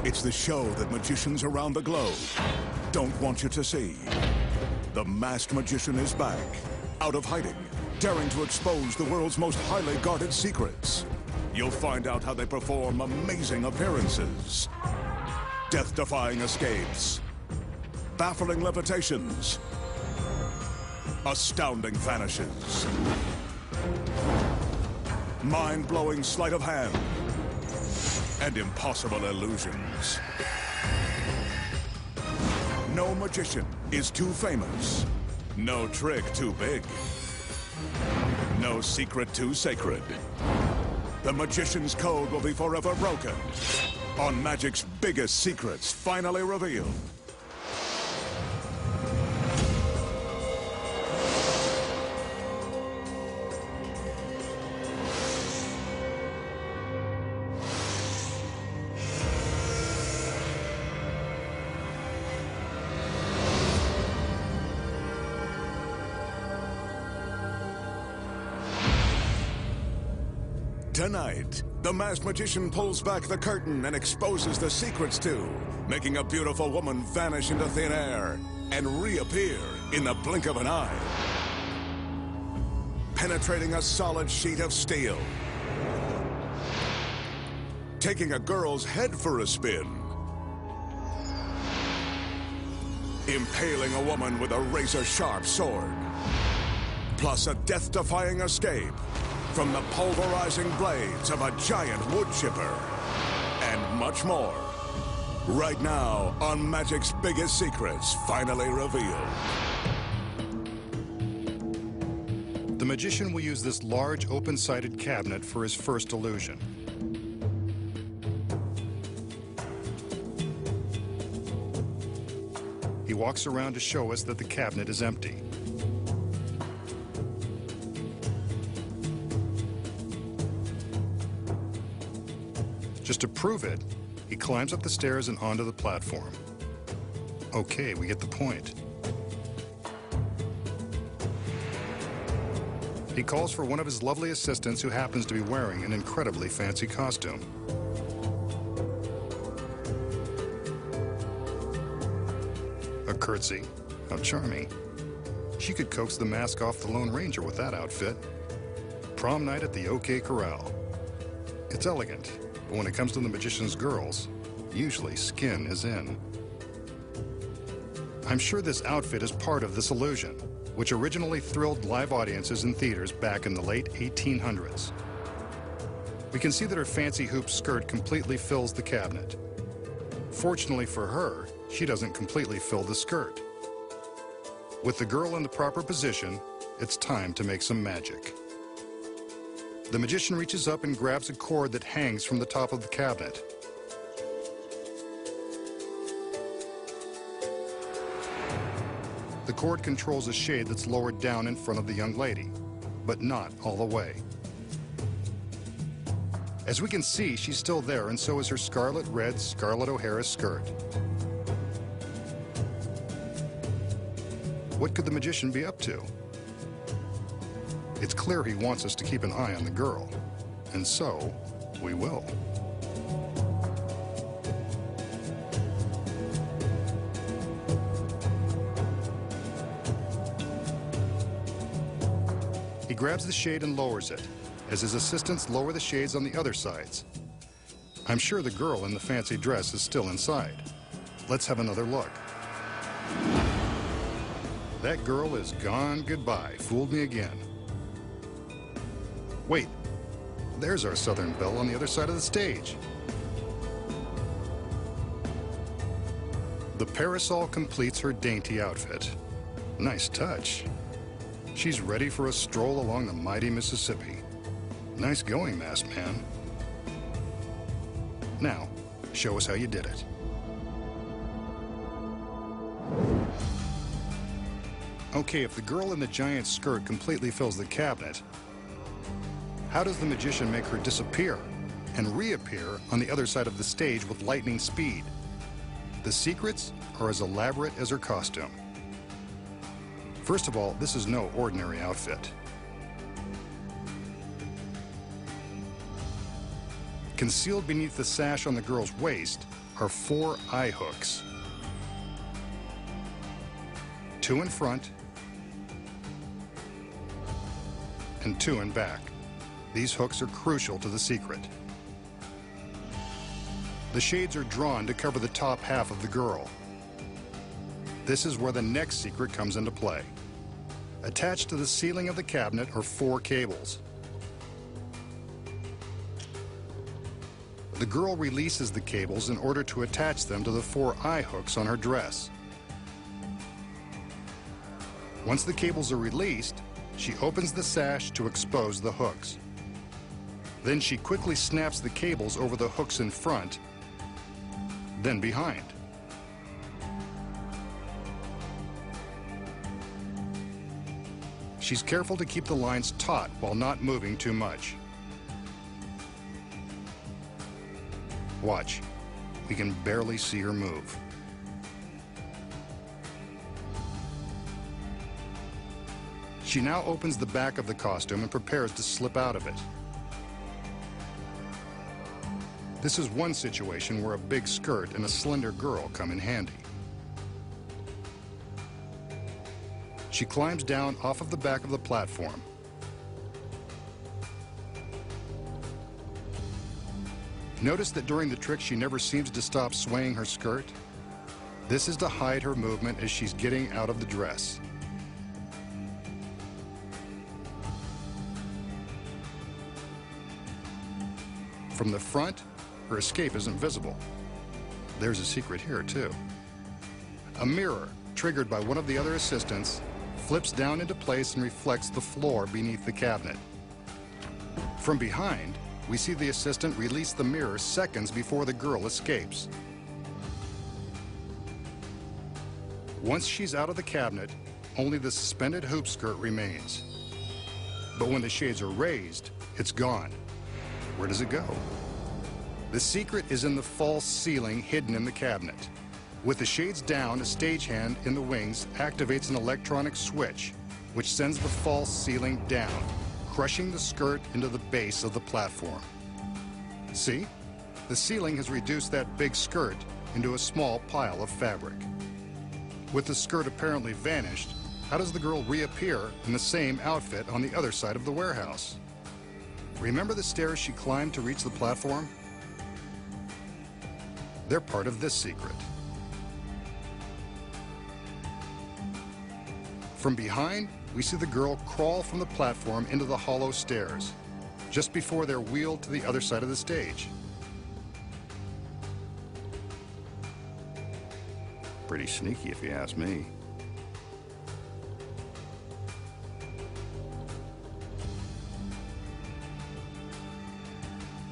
It's the show that magicians around the globe don't want you to see. The masked magician is back, out of hiding, daring to expose the world's most highly guarded secrets. You'll find out how they perform amazing appearances, death-defying escapes, baffling levitations, astounding vanishes, mind-blowing sleight of hand, and impossible illusions. No magician is too famous, no trick too big, no secret too sacred. The magician's code will be forever broken on magic's biggest secrets finally revealed. Tonight, the masked magician pulls back the curtain and exposes the secrets to, making a beautiful woman vanish into thin air and reappear in the blink of an eye. Penetrating a solid sheet of steel. Taking a girl's head for a spin. Impaling a woman with a razor-sharp sword. Plus a death-defying escape from the pulverizing blades of a giant wood chipper, and much more. Right now, on Magic's biggest secrets, finally revealed. The magician will use this large, open-sided cabinet for his first illusion. He walks around to show us that the cabinet is empty. Just to prove it, he climbs up the stairs and onto the platform. Okay, we get the point. He calls for one of his lovely assistants who happens to be wearing an incredibly fancy costume. A curtsy. How charming. She could coax the mask off the Lone Ranger with that outfit. Prom night at the OK Corral. It's elegant. But when it comes to the magician's girls, usually skin is in. I'm sure this outfit is part of this illusion, which originally thrilled live audiences in theaters back in the late 1800s. We can see that her fancy hoop skirt completely fills the cabinet. Fortunately for her, she doesn't completely fill the skirt. With the girl in the proper position, it's time to make some magic. The magician reaches up and grabs a cord that hangs from the top of the cabinet. The cord controls a shade that's lowered down in front of the young lady, but not all the way. As we can see, she's still there, and so is her scarlet red Scarlett O'Hara skirt. What could the magician be up to? It's clear he wants us to keep an eye on the girl, and so we will. He grabs the shade and lowers it, as his assistants lower the shades on the other sides. I'm sure the girl in the fancy dress is still inside. Let's have another look. That girl is gone goodbye. Fooled me again. Wait, there's our Southern Belle on the other side of the stage. The parasol completes her dainty outfit. Nice touch. She's ready for a stroll along the mighty Mississippi. Nice going, masked man. Now, show us how you did it. Okay, if the girl in the giant skirt completely fills the cabinet, how does the magician make her disappear and reappear on the other side of the stage with lightning speed? The secrets are as elaborate as her costume. First of all, this is no ordinary outfit. Concealed beneath the sash on the girl's waist are 4 eye hooks. 2 in front and 2 in back. These hooks are crucial to the secret. The shades are drawn to cover the top half of the girl. This is where the next secret comes into play. Attached to the ceiling of the cabinet are 4 cables. The girl releases the cables in order to attach them to the 4 eye hooks on her dress. Once the cables are released, she opens the sash to expose the hooks. Then she quickly snaps the cables over the hooks in front, then behind. She's careful to keep the lines taut while not moving too much. Watch. We can barely see her move. She now opens the back of the costume and prepares to slip out of it. This is one situation where a big skirt and a slender girl come in handy. She climbs down off of the back of the platform. Notice that during the trick she never seems to stop swaying her skirt. This is to hide her movement as she's getting out of the dress. From the front, her escape isn't visible. There's a secret here, too. A mirror, triggered by one of the other assistants, flips down into place and reflects the floor beneath the cabinet. From behind, we see the assistant release the mirror seconds before the girl escapes. Once she's out of the cabinet, only the suspended hoop skirt remains. But when the shades are raised, it's gone. Where does it go? The secret is in the false ceiling hidden in the cabinet. With the shades down, a stagehand in the wings activates an electronic switch, which sends the false ceiling down, crushing the skirt into the base of the platform. See? The ceiling has reduced that big skirt into a small pile of fabric. With the skirt apparently vanished, how does the girl reappear in the same outfit on the other side of the warehouse? Remember the stairs she climbed to reach the platform? They're part of this secret. From behind, we see the girl crawl from the platform into the hollow stairs, just before they're wheeled to the other side of the stage. Pretty sneaky, if you ask me.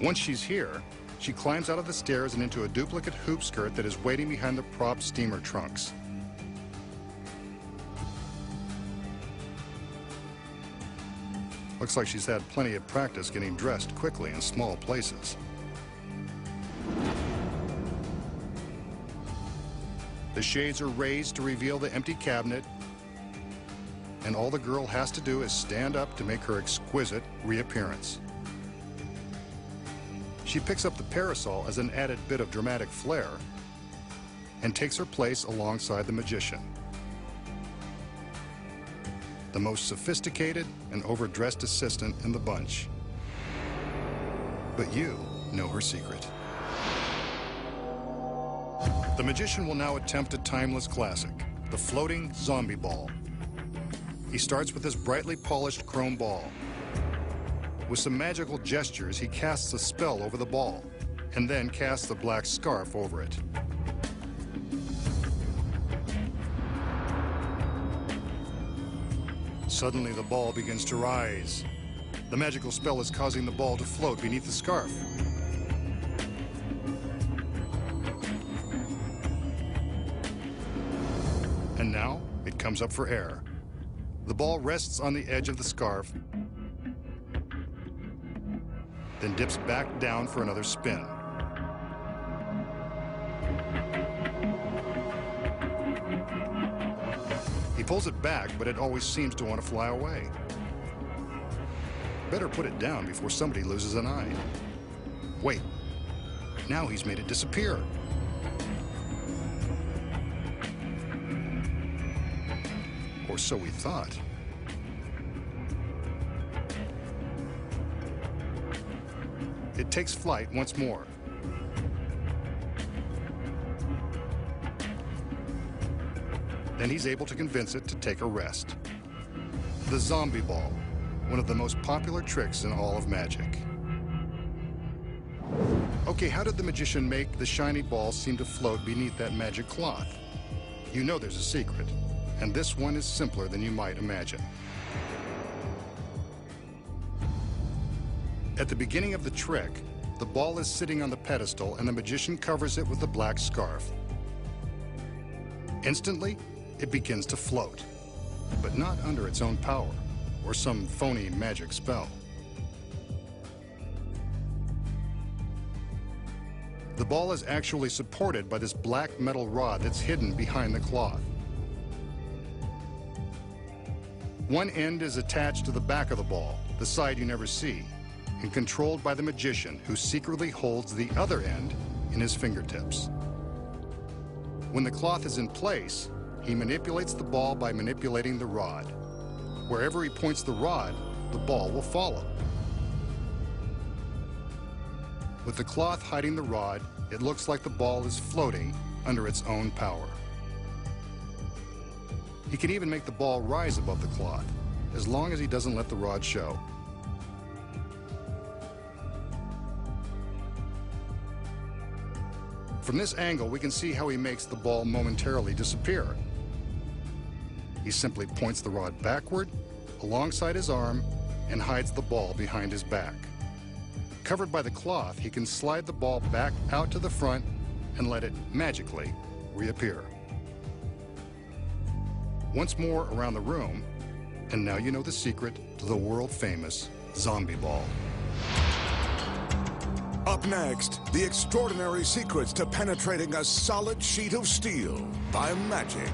Once she's here, she climbs out of the stairs and into a duplicate hoop skirt that is waiting behind the prop steamer trunks. Looks like she's had plenty of practice getting dressed quickly in small places. The shades are raised to reveal the empty cabinet, and all the girl has to do is stand up to make her exquisite reappearance. She picks up the parasol as an added bit of dramatic flair and takes her place alongside the magician. The most sophisticated and overdressed assistant in the bunch. But you know her secret. The magician will now attempt a timeless classic, the floating zombie ball. He starts with this brightly polished chrome ball. With some magical gestures, he casts a spell over the ball, and then casts a black scarf over it. Suddenly, the ball begins to rise. The magical spell is causing the ball to float beneath the scarf. And now, it comes up for air. The ball rests on the edge of the scarf, then dips back down for another spin. He pulls it back, but it always seems to want to fly away. Better put it down before somebody loses an eye. Wait, Now he's made it disappear. Or so we thought. It takes flight once more. Then he's able to convince it to take a rest. The zombie ball, one of the most popular tricks in all of magic. Okay, how did the magician make the shiny ball seem to float beneath that magic cloth? You know there's a secret, and this one is simpler than you might imagine. At the beginning of the trick, the ball is sitting on the pedestal and the magician covers it with a black scarf. Instantly, it begins to float, but not under its own power or some phony magic spell. The ball is actually supported by this black metal rod that's hidden behind the cloth. One end is attached to the back of the ball, the side you never see, and controlled by the magician, who secretly holds the other end in his fingertips. When the cloth is in place, he manipulates the ball by manipulating the rod. Wherever he points the rod, the ball will follow. With the cloth hiding the rod, it looks like the ball is floating under its own power. He can even make the ball rise above the cloth, as long as he doesn't let the rod show. From this angle, we can see how he makes the ball momentarily disappear. He simply points the rod backward, alongside his arm, and hides the ball behind his back. Covered by the cloth, he can slide the ball back out to the front and let it magically reappear. Once more around the room, and now you know the secret to the world-famous zombie ball. Up next, the extraordinary secrets to penetrating a solid sheet of steel by magic.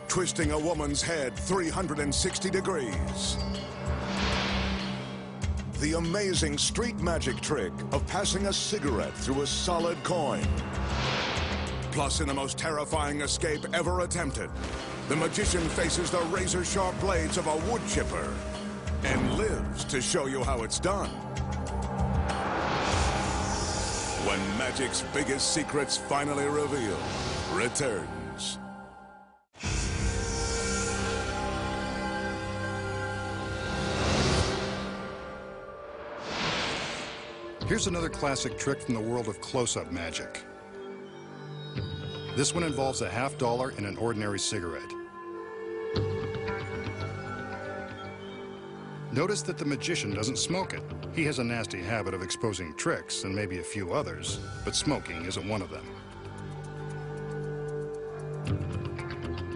Twisting a woman's head 360 degrees. The amazing street magic trick of passing a cigarette through a solid coin. Plus, in the most terrifying escape ever attempted, the magician faces the razor-sharp blades of a wood chipper and lives to show you how it's done. When magic's biggest secrets finally reveal, returns. Here's another classic trick from the world of close-up magic. This one involves a $50 in an ordinary cigarette. Notice that the magician doesn't smoke it. He has a nasty habit of exposing tricks and maybe a few others, but smoking isn't one of them.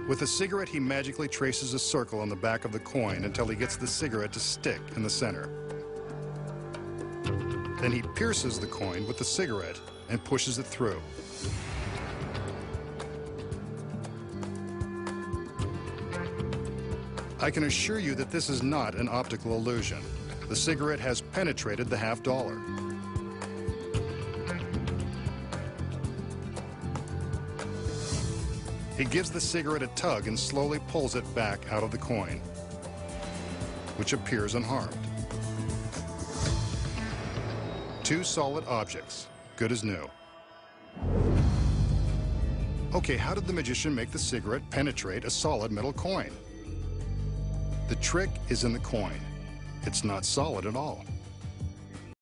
With a cigarette, he magically traces a circle on the back of the coin until he gets the cigarette to stick in the center. Then he pierces the coin with the cigarette and pushes it through. I can assure you that this is not an optical illusion. The cigarette has penetrated the $50. He gives the cigarette a tug and slowly pulls it back out of the coin, which appears unharmed. Two solid objects, good as new. Okay, how did the magician make the cigarette penetrate a solid metal coin? The trick is in the coin. It's not solid at all.